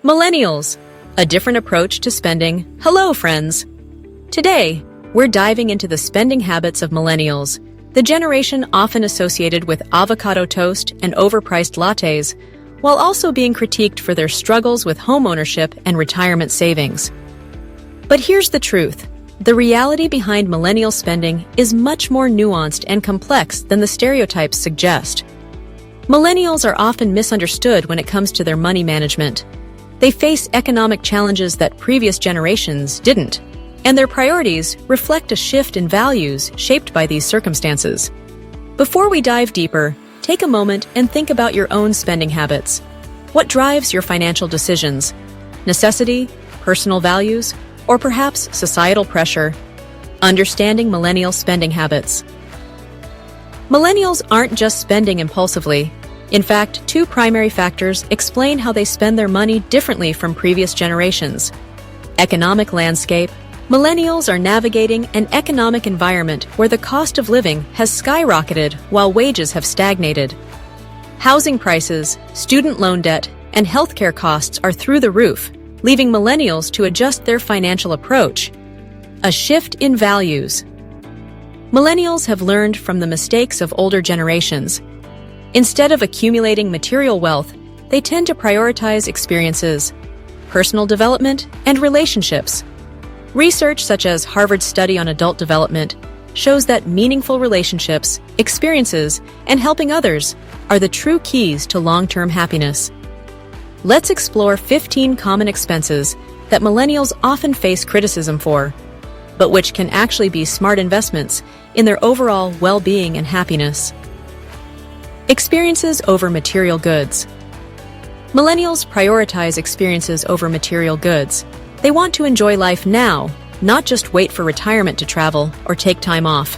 Millennials, a different approach to spending. Hello, friends. Today, we're diving into the spending habits of millennials, the generation often associated with avocado toast and overpriced lattes, while also being critiqued for their struggles with homeownership and retirement savings. But here's the truth. The reality behind millennial spending is much more nuanced and complex than the stereotypes suggest. Millennials are often misunderstood when it comes to their money management. They face economic challenges that previous generations didn't, and their priorities reflect a shift in values shaped by these circumstances. Before we dive deeper, take a moment and think about your own spending habits. What drives your financial decisions? Necessity, personal values, or perhaps societal pressure? Understanding millennial spending habits. Millennials aren't just spending impulsively. In fact, two primary factors explain how they spend their money differently from previous generations. Economic landscape. Millennials are navigating an economic environment where the cost of living has skyrocketed while wages have stagnated. Housing prices, student loan debt, and healthcare costs are through the roof, leaving millennials to adjust their financial approach. A shift in values. Millennials have learned from the mistakes of older generations. Instead of accumulating material wealth, they tend to prioritize experiences, personal development, and relationships. Research such as Harvard's study on adult development shows that meaningful relationships, experiences, and helping others are the true keys to long-term happiness. Let's explore 15 common expenses that millennials often face criticism for, but which can actually be smart investments in their overall well-being and happiness. Experiences over material goods. Millennials prioritize experiences over material goods. They want to enjoy life now, not just wait for retirement to travel or take time off.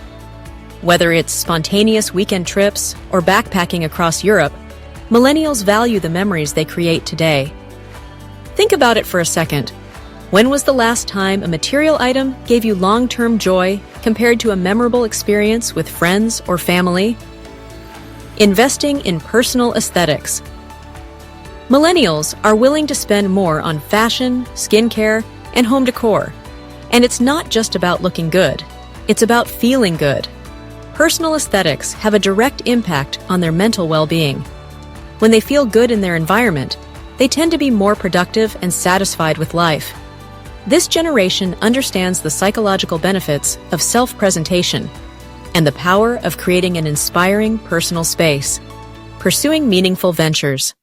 Whether it's spontaneous weekend trips or backpacking across Europe, millennials value the memories they create today. Think about it for a second. When was the last time a material item gave you long-term joy compared to a memorable experience with friends or family? Investing in personal aesthetics. Millennials are willing to spend more on fashion, skincare, and home decor. And it's not just about looking good. It's about feeling good. Personal aesthetics have a direct impact on their mental well-being. When they feel good in their environment, they tend to be more productive and satisfied with life. This generation understands the psychological benefits of self-presentation and the power of creating an inspiring personal space. Pursuing meaningful ventures.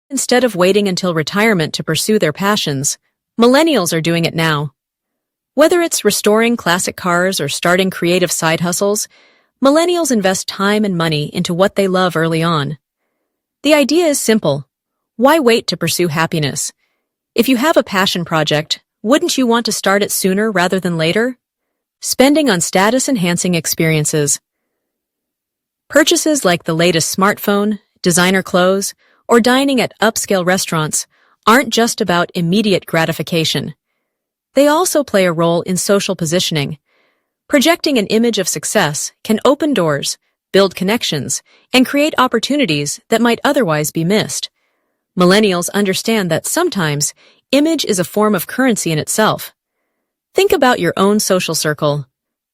Instead of waiting until retirement to pursue their passions, millennials are doing it now. Whether it's restoring classic cars or starting creative side hustles, millennials invest time and money into what they love early on. The idea is simple. Why wait to pursue happiness? If you have a passion project, wouldn't you want to start it sooner rather than later? Spending on status-enhancing experiences. Purchases like the latest smartphone, designer clothes, or dining at upscale restaurants aren't just about immediate gratification. They also play a role in social positioning. Projecting an image of success can open doors, build connections, and create opportunities that might otherwise be missed. Millennials understand that sometimes image is a form of currency in itself. Think about your own social circle.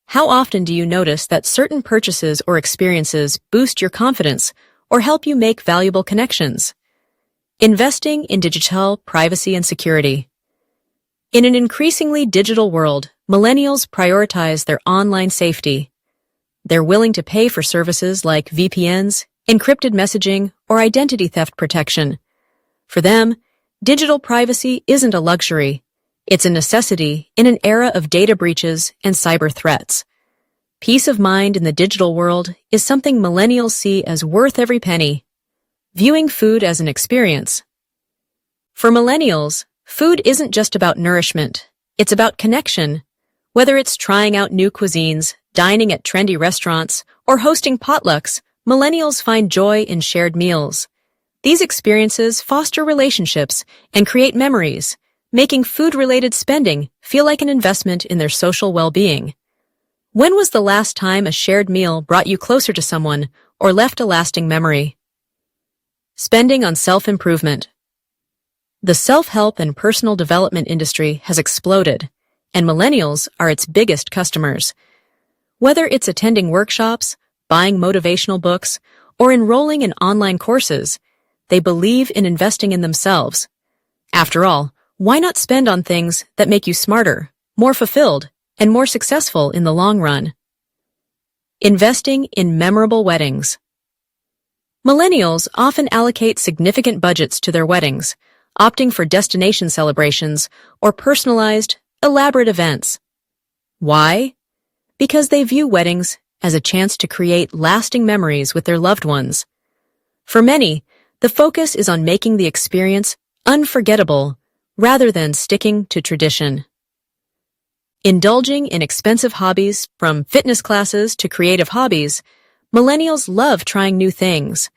How often do you notice that certain purchases or experiences boost your confidence or help you make valuable connections? Investing in digital privacy and security. In an increasingly digital world, millennials prioritize their online safety. They're willing to pay for services like VPNs, encrypted messaging, or identity theft protection. For them, digital privacy isn't a luxury. It's a necessity in an era of data breaches and cyber threats. Peace of mind in the digital world is something millennials see as worth every penny. Viewing food as an experience. For millennials, food isn't just about nourishment. It's about connection. Whether it's trying out new cuisines, dining at trendy restaurants, or hosting potlucks, millennials find joy in shared meals. These experiences foster relationships and create memories, making food-related spending feel like an investment in their social well-being. When was the last time a shared meal brought you closer to someone or left a lasting memory? Spending on self-improvement. The self-help and personal development industry has exploded, and millennials are its biggest customers. Whether it's attending workshops, buying motivational books, or enrolling in online courses, they believe in investing in themselves. After all, why not spend on things that make you smarter, more fulfilled, and more successful in the long run? Investing in memorable weddings. Millennials often allocate significant budgets to their weddings, opting for destination celebrations or personalized, elaborate events. Why? Because they view weddings as a chance to create lasting memories with their loved ones. For many, the focus is on making the experience unforgettable rather than sticking to tradition. Indulging in expensive hobbies, from fitness classes to creative hobbies, millennials love trying new things.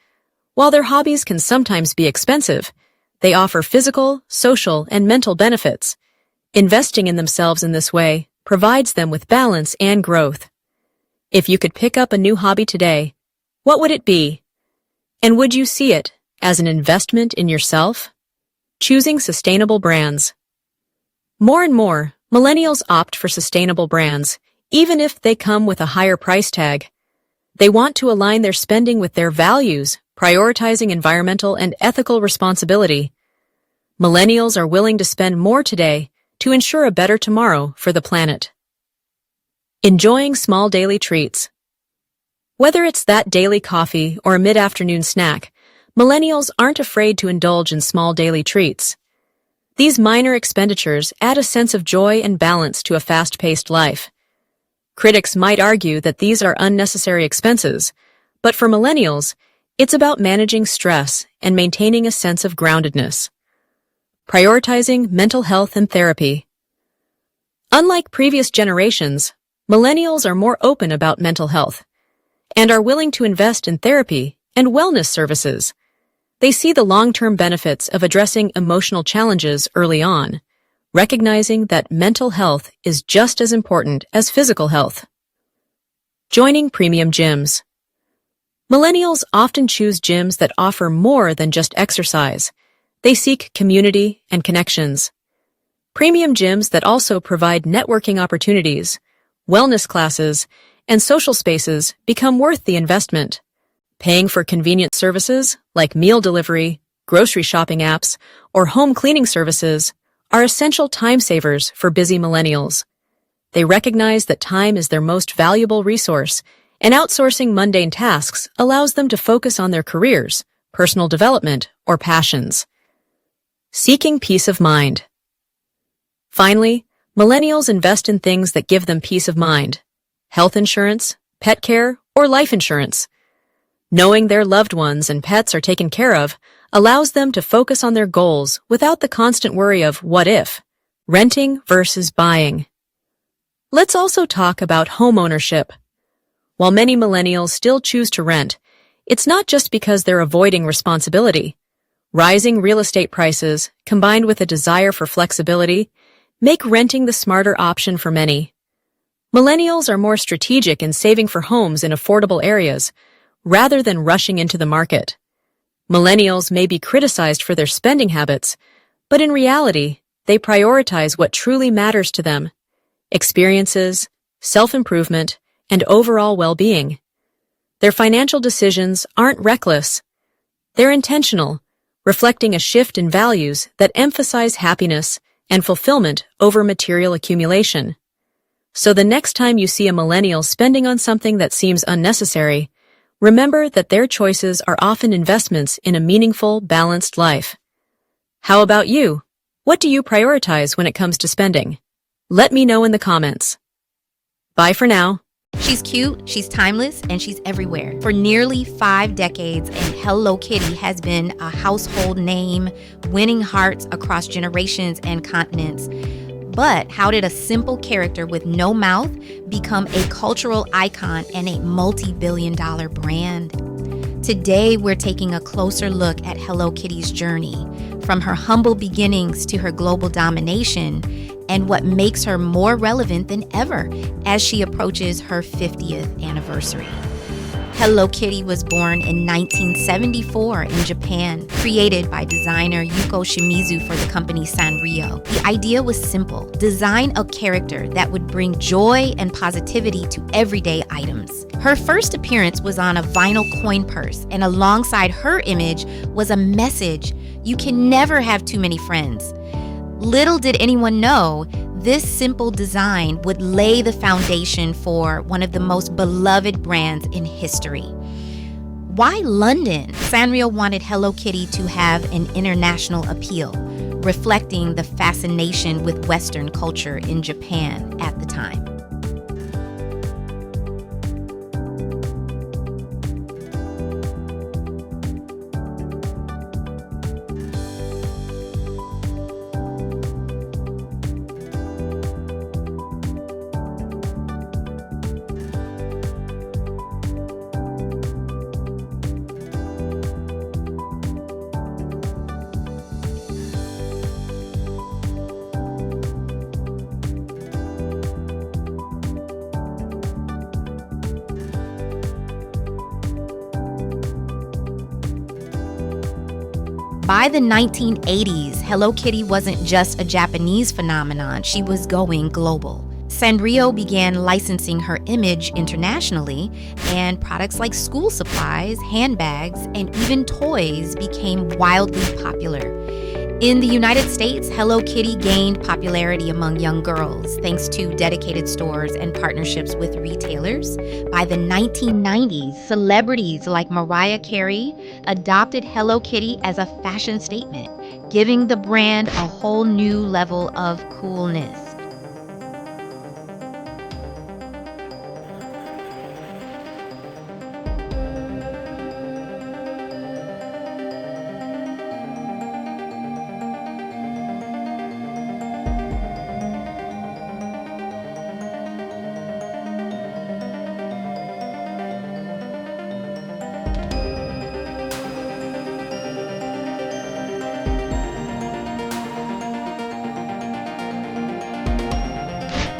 While their hobbies can sometimes be expensive, they offer physical, social, and mental benefits. Investing in themselves in this way provides them with balance and growth. If you could pick up a new hobby today, what would it be? And would you see it as an investment in yourself? Choosing sustainable brands. More and more, millennials opt for sustainable brands, even if they come with a higher price tag. They want to align their spending with their values, prioritizing environmental and ethical responsibility. Millennials are willing to spend more today to ensure a better tomorrow for the planet. Enjoying small daily treats. Whether it's that daily coffee or a mid-afternoon snack, millennials aren't afraid to indulge in small daily treats. These minor expenditures add a sense of joy and balance to a fast-paced life. Critics might argue that these are unnecessary expenses, but for millennials, it's about managing stress and maintaining a sense of groundedness. Prioritizing mental health and therapy. Unlike previous generations, millennials are more open about mental health and are willing to invest in therapy and wellness services. They see the long-term benefits of addressing emotional challenges early on, recognizing that mental health is just as important as physical health. Joining premium gyms. Millennials often choose gyms that offer more than just exercise. They seek community and connections. Premium gyms that also provide networking opportunities, wellness classes, and social spaces become worth the investment. Paying for convenient services like meal delivery, grocery shopping apps, or home cleaning services are essential time savers for busy millennials. They recognize that time is their most valuable resource, and outsourcing mundane tasks allows them to focus on their careers, personal development, or passions. Seeking peace of mind. Finally, millennials invest in things that give them peace of mind: health insurance, pet care, or life insurance. Knowing their loved ones and pets are taken care of allows them to focus on their goals without the constant worry of what if, renting versus buying. Let's also talk about home ownership. While many millennials still choose to rent, it's not just because they're avoiding responsibility. Rising real estate prices, combined with a desire for flexibility, make renting the smarter option for many. Millennials are more strategic in saving for homes in affordable areas, rather than rushing into the market. Millennials may be criticized for their spending habits, but in reality, they prioritize what truly matters to them: experiences, self-improvement, and overall well-being. Their financial decisions aren't reckless. They're intentional, reflecting a shift in values that emphasize happiness and fulfillment over material accumulation. So the next time you see a millennial spending on something that seems unnecessary, remember that their choices are often investments in a meaningful, balanced life. How about you? What do you prioritize when it comes to spending? Let me know in the comments. Bye for now. She's cute, she's timeless, and she's everywhere. For nearly 5 decades, and Hello Kitty has been a household name, winning hearts across generations and continents. But how did a simple character with no mouth become a cultural icon and a multi-billion-dollar brand? Today, we're taking a closer look at Hello Kitty's journey, from her humble beginnings to her global domination, and what makes her more relevant than ever as she approaches her 50th anniversary. Hello Kitty was born in 1974 in Japan, created by designer Yuko Shimizu for the company Sanrio. The idea was simple: design a character that would bring joy and positivity to everyday items. Her first appearance was on a vinyl coin purse, and alongside her image was a message: you can never have too many friends. Little did anyone know, this simple design would lay the foundation for one of the most beloved brands in history. Why London? Sanrio wanted Hello Kitty to have an international appeal, reflecting the fascination with Western culture in Japan at the time. By the 1980s, Hello Kitty wasn't just a Japanese phenomenon, she was going global. Sanrio began licensing her image internationally, and products like school supplies, handbags, and even toys became wildly popular. In the United States, Hello Kitty gained popularity among young girls thanks to dedicated stores and partnerships with retailers. By the 1990s, celebrities like Mariah Carey adopted Hello Kitty as a fashion statement, giving the brand a whole new level of coolness.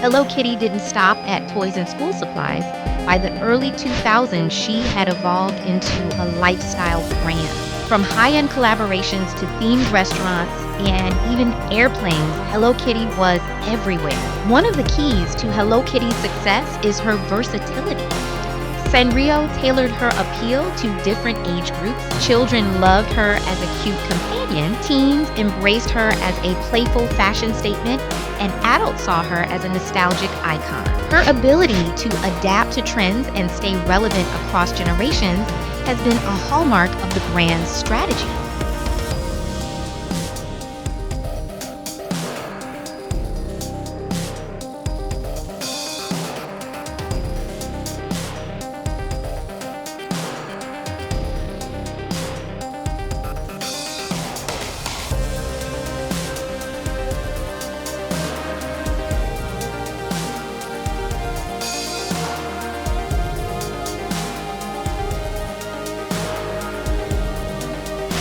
Hello Kitty didn't stop at toys and school supplies. By the early 2000s, she had evolved into a lifestyle brand. From high-end collaborations to themed restaurants and even airplanes, Hello Kitty was everywhere. One of the keys to Hello Kitty's success is her versatility. Sanrio tailored her appeal to different age groups. Children loved her as a cute companion. Teens embraced her as a playful fashion statement, and adults saw her as a nostalgic icon. Her ability to adapt to trends and stay relevant across generations has been a hallmark of the brand's strategy.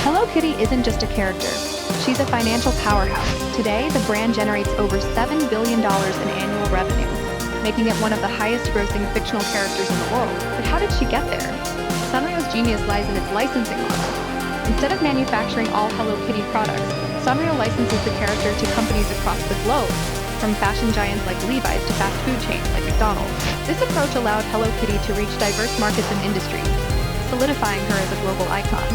Hello Kitty isn't just a character. She's a financial powerhouse. Today, the brand generates over $7 billion in annual revenue, making it one of the highest-grossing fictional characters in the world. But how did she get there? Sanrio's genius lies in its licensing model. Instead of manufacturing all Hello Kitty products, Sanrio licenses the character to companies across the globe, from fashion giants like Levi's to fast food chains like McDonald's. This approach allowed Hello Kitty to reach diverse markets and industries, solidifying her as a global icon.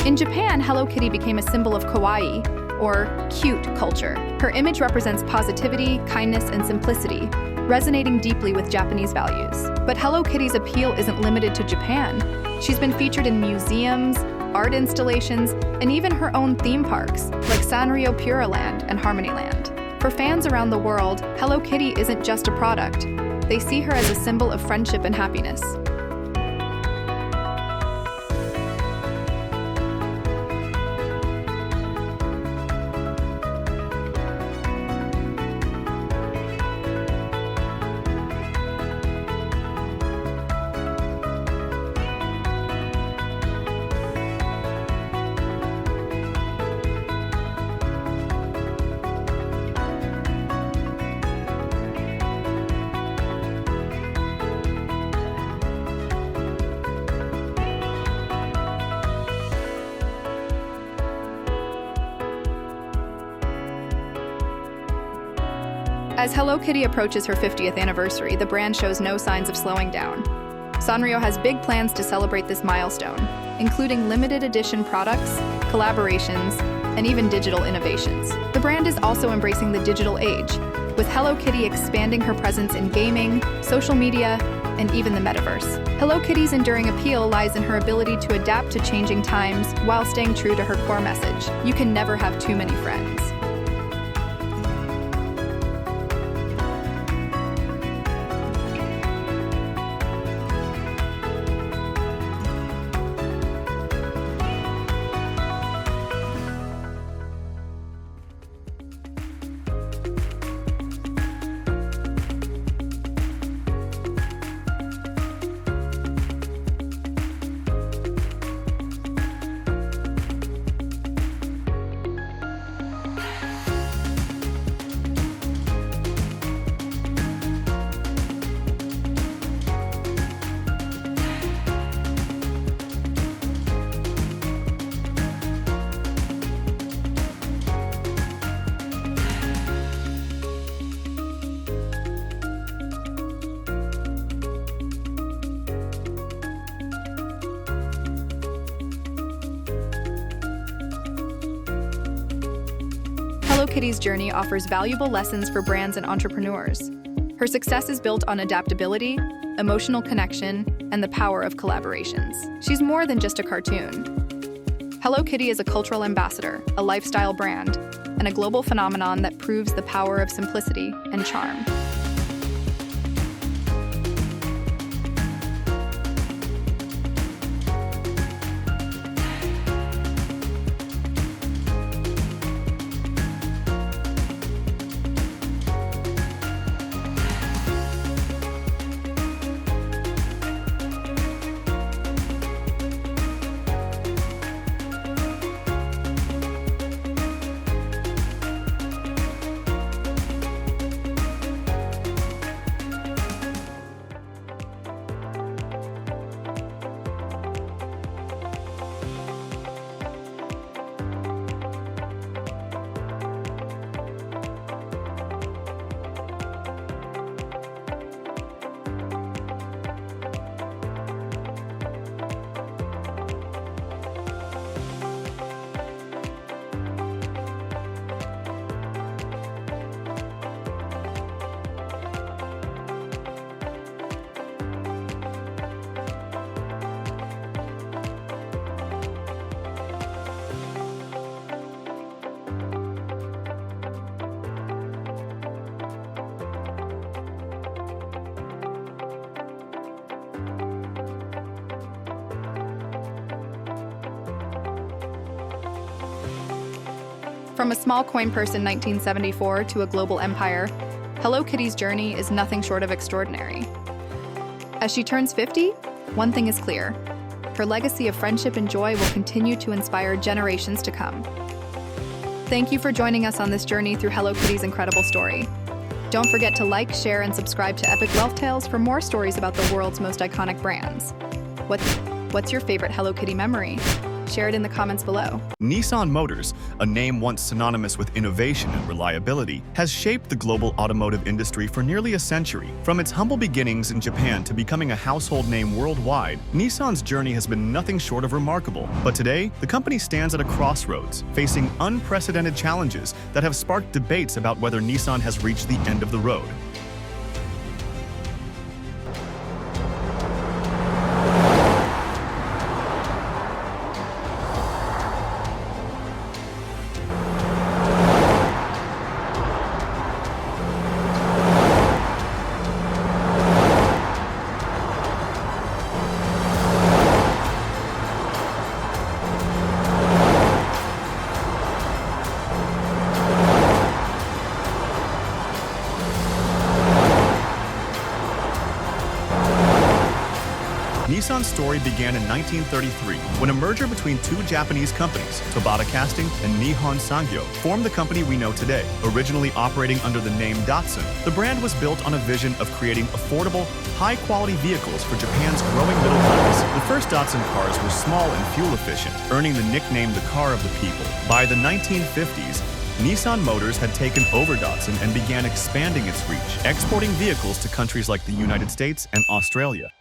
In Japan, Hello Kitty became a symbol of kawaii, or cute, culture. Her image represents positivity, kindness, and simplicity, resonating deeply with Japanese values. But Hello Kitty's appeal isn't limited to Japan. She's been featured in museums, art installations, and even her own theme parks, like Sanrio Puraland and Harmonyland. For fans around the world, Hello Kitty isn't just a product. They see her as a symbol of friendship and happiness. As Hello Kitty approaches her 50th anniversary, the brand shows no signs of slowing down. Sanrio has big plans to celebrate this milestone, including limited edition products, collaborations, and even digital innovations. The brand is also embracing the digital age, with Hello Kitty expanding her presence in gaming, social media, and even the metaverse. Hello Kitty's enduring appeal lies in her ability to adapt to changing times while staying true to her core message: you can never have too many friends. Hello Kitty's journey offers valuable lessons for brands and entrepreneurs. Her success is built on adaptability, emotional connection, and the power of collaborations. She's more than just a cartoon. Hello Kitty is a cultural ambassador, a lifestyle brand, and a global phenomenon that proves the power of simplicity and charm. From a small coin purse in 1974 to a global empire, Hello Kitty's journey is nothing short of extraordinary. As she turns 50, one thing is clear: her legacy of friendship and joy will continue to inspire generations to come. Thank you for joining us on this journey through Hello Kitty's incredible story. Don't forget to like, share, and subscribe to Epic Wealth Tales for more stories about the world's most iconic brands. What's your favorite Hello Kitty memory? Share it in the comments below. Nissan Motors, a name once synonymous with innovation and reliability, has shaped the global automotive industry for nearly a century. From its humble beginnings in Japan to becoming a household name worldwide, Nissan's journey has been nothing short of remarkable. But today, the company stands at a crossroads, facing unprecedented challenges that have sparked debates about whether Nissan has reached the end of the road. Nissan's story began in 1933 when a merger between two Japanese companies, Tobata Casting and Nihon Sangyo, formed the company we know today. Originally operating under the name Datsun, the brand was built on a vision of creating affordable, high-quality vehicles for Japan's growing middle class. The first Datsun cars were small and fuel-efficient, earning the nickname the car of the people. By the 1950s, Nissan Motors had taken over Datsun and began expanding its reach, exporting vehicles to countries like the United States and Australia.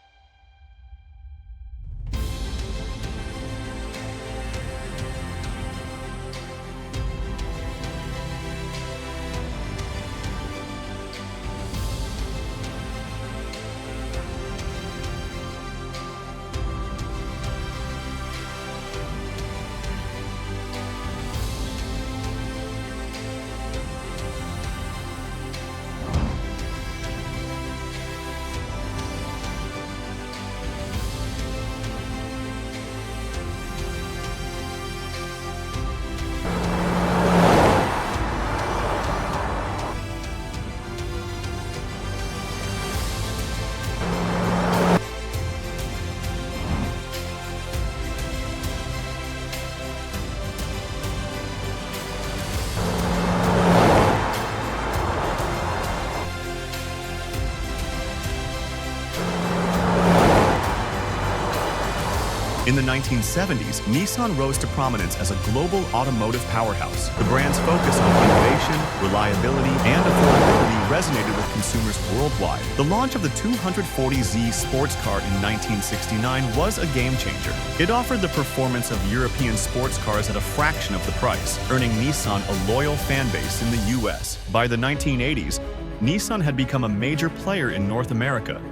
In the 1970s, Nissan rose to prominence as a global automotive powerhouse. The brand's focus on innovation, reliability, and affordability resonated with consumers worldwide. The launch of the 240Z sports car in 1969 was a game changer. It offered the performance of European sports cars at a fraction of the price, earning Nissan a loyal fan base in the US. By the 1980s, Nissan had become a major player in North America,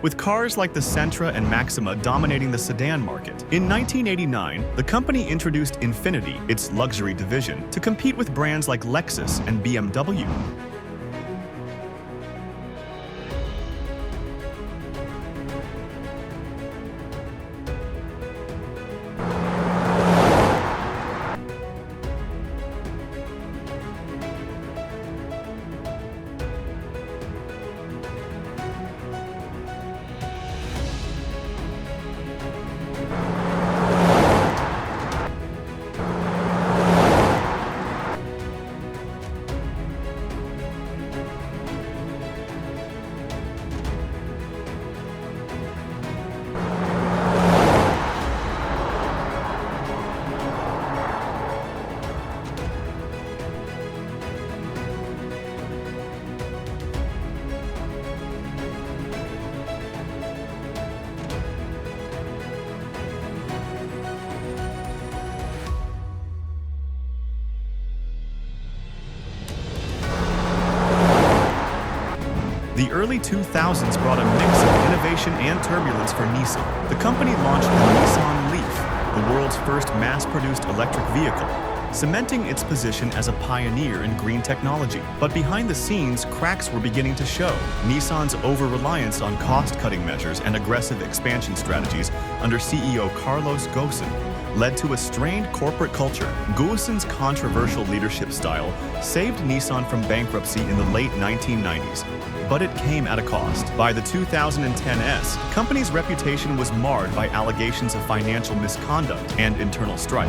with cars like the Sentra and Maxima dominating the sedan market. In 1989, the company introduced Infiniti, its luxury division, to compete with brands like Lexus and BMW. The early 2000s brought a mix of innovation and turbulence for Nissan. The company launched the Nissan Leaf, the world's first mass-produced electric vehicle, cementing its position as a pioneer in green technology. But behind the scenes, cracks were beginning to show. Nissan's over-reliance on cost-cutting measures and aggressive expansion strategies under CEO Carlos Ghosn led to a strained corporate culture. Ghosn's controversial leadership style saved Nissan from bankruptcy in the late 1990s, but it came at a cost. By the 2010s, the company's reputation was marred by allegations of financial misconduct and internal strife.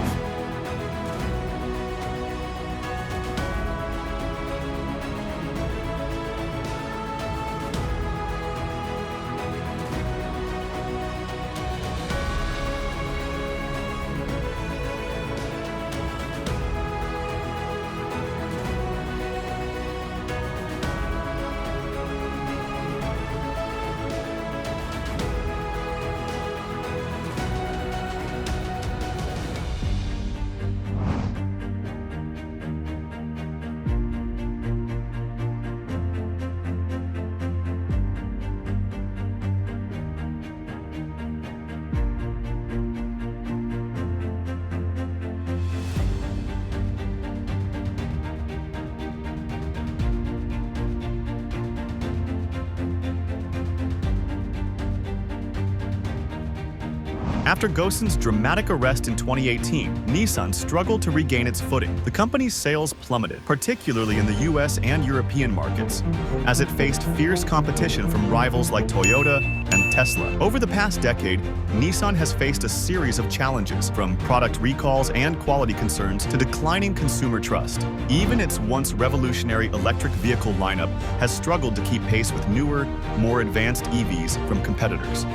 After Gossen's dramatic arrest in 2018, Nissan struggled to regain its footing. The company's sales plummeted, particularly in the US and European markets, as it faced fierce competition from rivals like Toyota and Tesla. Over the past decade, Nissan has faced a series of challenges, from product recalls and quality concerns to declining consumer trust. Even its once revolutionary electric vehicle lineup has struggled to keep pace with newer, more advanced EVs from competitors.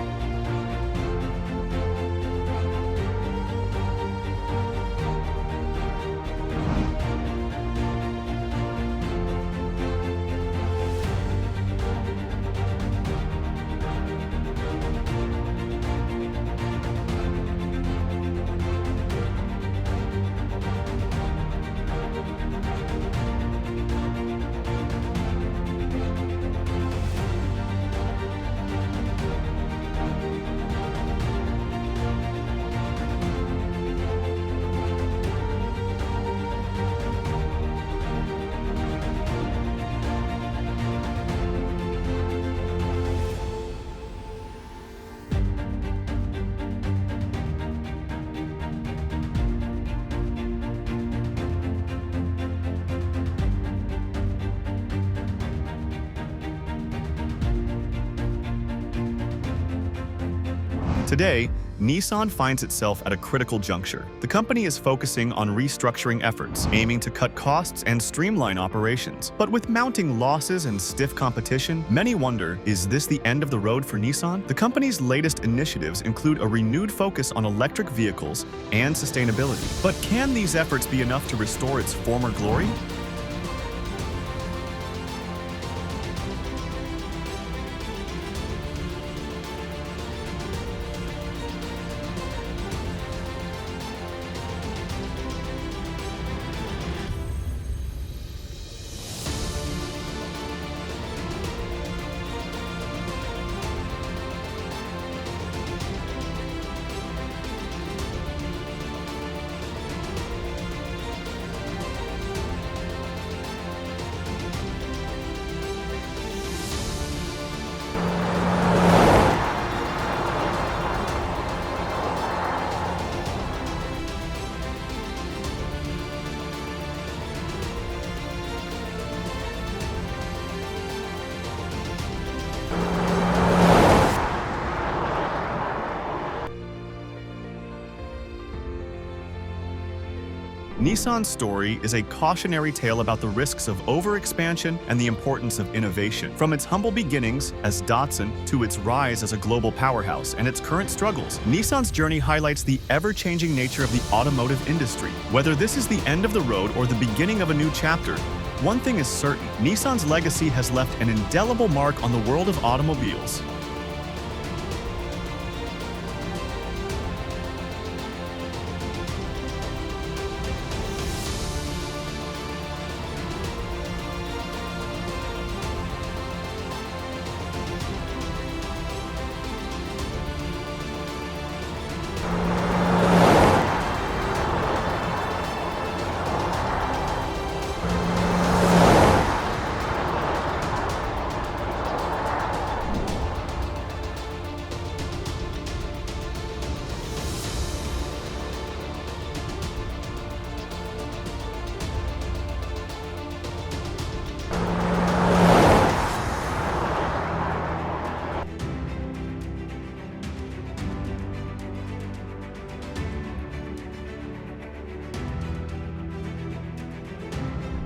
Today, Nissan finds itself at a critical juncture. The company is focusing on restructuring efforts, aiming to cut costs and streamline operations. But with mounting losses and stiff competition, many wonder, is this the end of the road for Nissan? The company's latest initiatives include a renewed focus on electric vehicles and sustainability. But can these efforts be enough to restore its former glory? Nissan's story is a cautionary tale about the risks of overexpansion and the importance of innovation. From its humble beginnings as Datsun to its rise as a global powerhouse and its current struggles, Nissan's journey highlights the ever-changing nature of the automotive industry. Whether this is the end of the road or the beginning of a new chapter, one thing is certain: Nissan's legacy has left an indelible mark on the world of automobiles.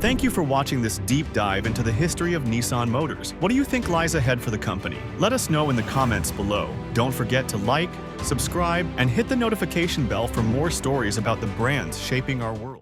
Thank you for watching this deep dive into the history of Nissan Motors. What do you think lies ahead for the company? Let us know in the comments below. Don't forget to like, subscribe, and hit the notification bell for more stories about the brands shaping our world.